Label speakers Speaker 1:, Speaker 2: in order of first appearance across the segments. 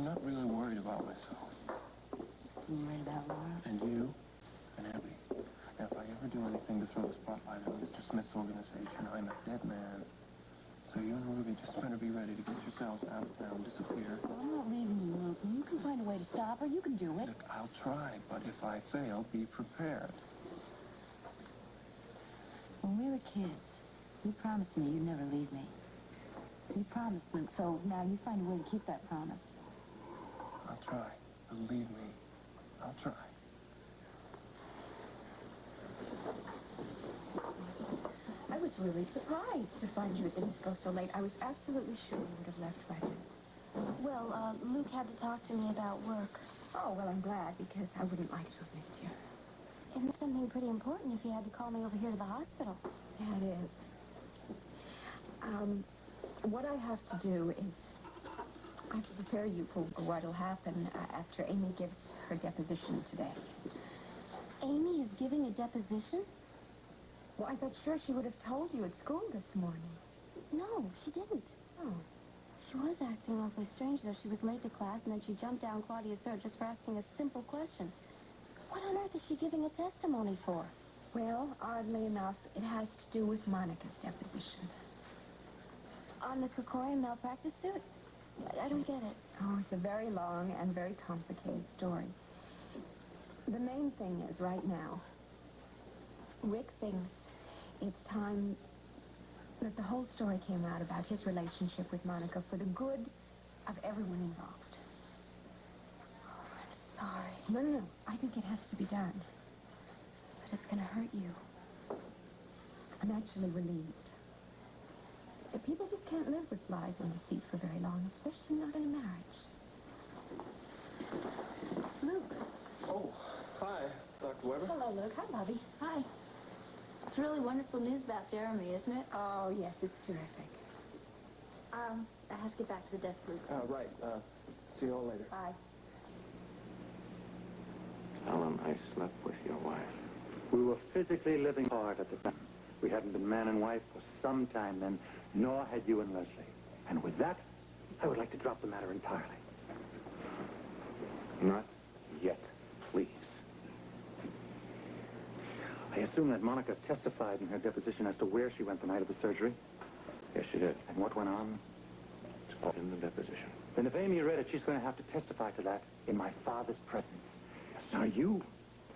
Speaker 1: I'm not really worried about myself.
Speaker 2: You worried about Laura?
Speaker 1: And you? And Abby. Now, if I ever do anything to throw the spotlight on Mr. Smith's organization, I'm a dead man. So you and Ruby just better be ready to get yourselves out of town, disappear.
Speaker 2: Well, I'm not leaving you, Luke. You can find a way to stop her. You can do it.
Speaker 1: Look, I'll try, but if I fail, be prepared.
Speaker 2: When we were kids, you promised me you'd never leave me. You promised, Luke, so now you find a way to keep that promise.
Speaker 1: I'll try. Believe me. I'll try.
Speaker 3: I was really surprised to find you at the disco so late. I was absolutely sure you would have left by then.
Speaker 4: Well, Luke had to talk to me about work.
Speaker 3: Oh, well, I'm glad, because I wouldn't like to have missed you.
Speaker 4: It's something pretty important if you had to call me over here to the hospital.
Speaker 3: Yeah, it is. What I have to do is I have to prepare you for what'll happen after Amy gives her deposition today.
Speaker 4: Amy is giving a deposition?
Speaker 3: Well, I thought sure she would have told you at school this morning.
Speaker 4: No, she didn't.
Speaker 3: Oh.
Speaker 4: She was acting awfully strange, though. She was late to class, and then she jumped down Claudia's throat just for asking a simple question. What on earth is she giving a testimony for?
Speaker 3: Well, oddly enough, it has to do with Monica's deposition.
Speaker 4: On the Kekorian malpractice suit? I don't get it.
Speaker 3: Oh, it's a very long and very complicated story. The main thing is, right now, Rick thinks it's time that the whole story came out about his relationship with Monica for the good of everyone involved.
Speaker 4: Oh, I'm sorry.
Speaker 3: No. I think it has to be done.
Speaker 4: But it's going to hurt you.
Speaker 3: I'm actually relieved. People just can't live with lies and deceit for very long, especially not in a marriage.
Speaker 4: Luke.
Speaker 1: Oh, hi, Dr. Weber.
Speaker 3: Hello, Luke. Hi, Bobby.
Speaker 4: Hi. It's really wonderful news about Jeremy, isn't it?
Speaker 3: Oh, yes, it's terrific.
Speaker 4: I have to get back to the desk, Luke.
Speaker 1: Right. See you all later.
Speaker 3: Bye.
Speaker 5: Ellen, I slept with your wife. We were physically living hard at the time. We hadn't been man and wife for some time then, nor had you and Leslie. And with that, I would like to drop the matter entirely. Not yet, please. I assume that Monica testified in her deposition as to where she went the night of the surgery?
Speaker 6: Yes, she did.
Speaker 5: And what went on?
Speaker 6: It's all in the deposition.
Speaker 5: Then if Amy read it, she's going to have to testify to that in my father's presence. Yes. Now, you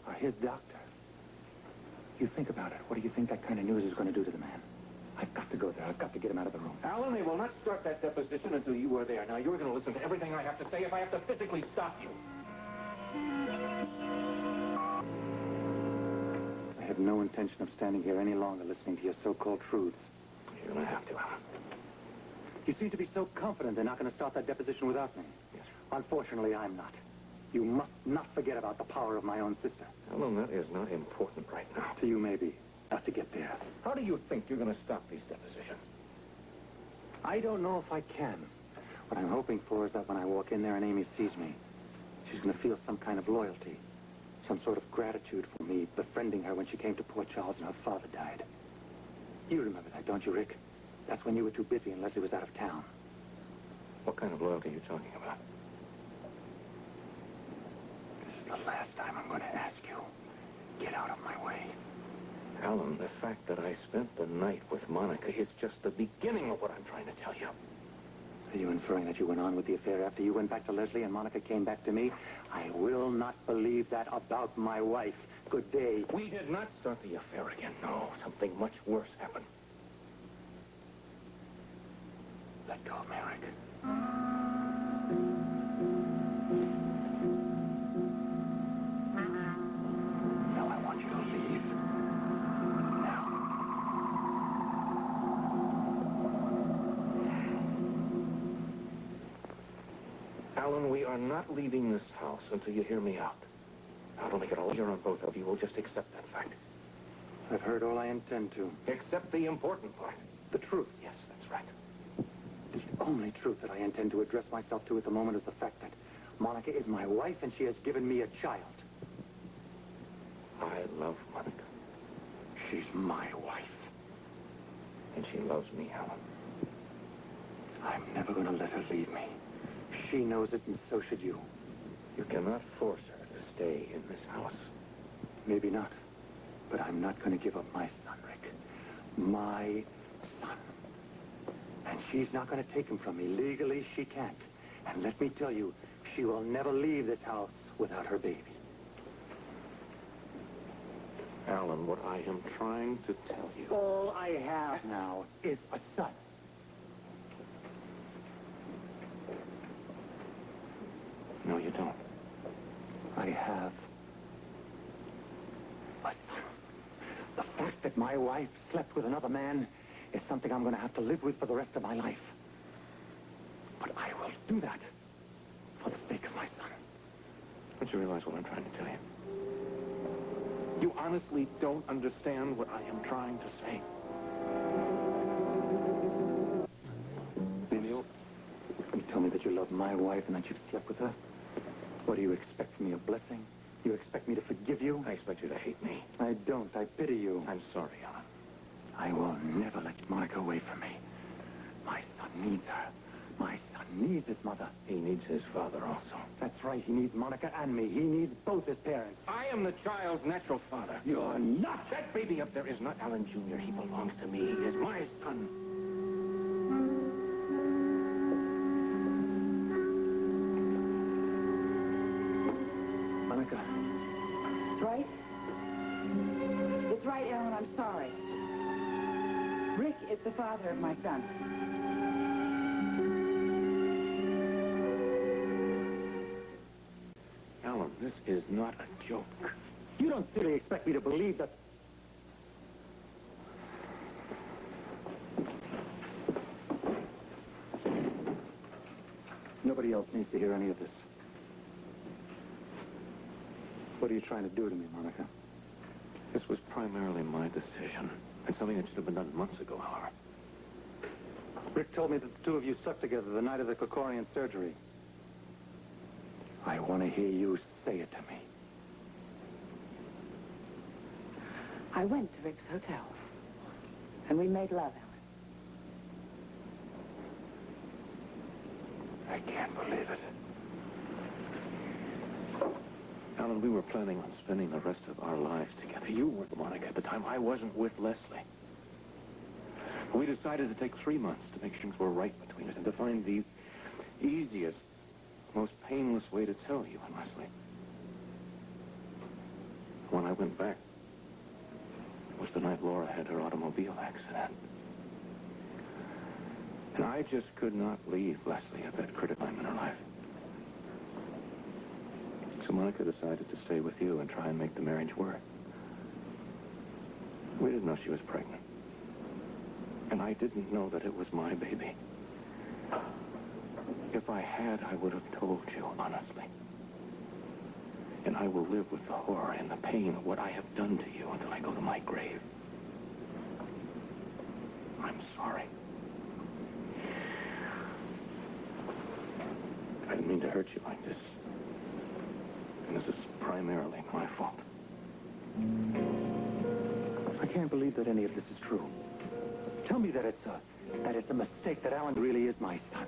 Speaker 5: are his doctor. You think about it. What do you think that kind of news is going to do to the man? I've got to go there. I've got to get him out of the room.
Speaker 6: Alan, they will not start that deposition until you are there. Now, you're going to listen to everything I have to say if I have to physically stop you.
Speaker 5: I have no intention of standing here any longer listening to your so-called truths.
Speaker 6: You're going to have to, Alan.
Speaker 5: You seem to be so confident they're not going to start that deposition without me.
Speaker 6: Yes.
Speaker 5: Unfortunately, I'm not. You must not forget about the power of my own sister.
Speaker 6: Alan, that is not important right now.
Speaker 5: To you, maybe. Not to get there.
Speaker 6: How do you think you're going to stop these depositions?
Speaker 5: I don't know if I can. What I'm hoping for is that when I walk in there and Amy sees me, she's going to feel some kind of loyalty, some sort of gratitude for me befriending her when she came to Port Charles and her father died. You remember that, don't you, Rick? That's when you were too busy and Leslie was out of town.
Speaker 6: What kind of loyalty are you talking about?
Speaker 5: This is the last time I'm going to ask you. Get out of my way.
Speaker 6: Alan, the fact that I spent the night with Monica is just the beginning of what I'm trying to tell you.
Speaker 5: Are you inferring that you went on with the affair after you went back to Leslie and Monica came back to me? I will not believe that about my wife. Good day.
Speaker 6: We did not start the affair again. No, something much worse happened.
Speaker 5: Let go of me, Rick. Now I want you to leave. Now.
Speaker 6: Alan, we are not leaving this house until you hear me out. Now, don't make it all easier on both of you. We'll just accept that fact.
Speaker 5: I've heard all I intend to.
Speaker 6: Accept the important part. The truth. Yes, that's right.
Speaker 5: The only truth that I intend to address myself to at the moment is the fact that Monica is my wife and she has given me a child.
Speaker 6: I love Monica.
Speaker 5: She's my wife.
Speaker 6: And she loves me, Alan.
Speaker 5: I'm never going to let her leave me. She She knows it, and so should you.
Speaker 6: You cannot force her to stay in this house.
Speaker 5: Maybe not. But I'm not going to give up my son, Rick. My son. And she's not going to take him from me. Legally, she can't. And let me tell you, she will never leave this house without her baby.
Speaker 6: Alan, what I am trying to tell you...
Speaker 5: All I have now is a son.
Speaker 6: No, you don't.
Speaker 5: I have a son. The fact that my wife slept with another man is something I'm going to have to live with for the rest of my life. But I will do that for the sake of my son.
Speaker 6: Don't you realize what I'm trying to tell you? You honestly don't understand what I am trying to say.
Speaker 5: Then you tell me that you love my wife and that you've slept with her? What do you expect from me, a blessing? You expect me to forgive you?
Speaker 6: I expect you to hate me.
Speaker 5: I don't. I pity you.
Speaker 6: I'm sorry, Alan.
Speaker 5: I will never let Monica away from me. My son needs her. My son needs his mother.
Speaker 6: He needs his father also.
Speaker 5: That's right. He needs Monica and me. He needs both his parents.
Speaker 6: I am the child's natural father.
Speaker 5: You're not.
Speaker 6: That baby up there is not Alan Jr. He belongs to me. He is my son.
Speaker 5: Monica.
Speaker 2: It's right. It's right, Ellen. I'm sorry. Rick is the father of my son.
Speaker 6: Alan, this is not a joke.
Speaker 5: You don't really expect me to believe that... Nobody else needs to hear any of this. What are you trying to do to me, Monica?
Speaker 6: This was primarily my decision. And something that should have been done months ago, however.
Speaker 5: Rick told me that the two of you slept together the night of the Kekorian surgery. I want to hear you say it to me.
Speaker 2: I went to Rick's hotel, and we made love, Ellen.
Speaker 5: I can't believe it.
Speaker 6: Alan, we were planning on spending the rest of our lives together. You were with Monica at the time. I wasn't with Leslie. We decided to take 3 months to make sure things were right between us and to find the easiest, most painless way to tell you and Leslie. When I went back, it was the night Laura had her automobile accident. And I just could not leave Leslie at that critical time in her life. So Monica decided to stay with you and try and make the marriage work. We didn't know she was pregnant. And I didn't know that it was my baby. If I had, I would have told you, honestly. And I will live with the horror and the pain of what I have done to you until I go to my grave. I'm sorry. I didn't mean to hurt you like this. And this is primarily my fault.
Speaker 5: I can't believe that any of this is true. Tell me that it's a mistake, that Alan really is my son.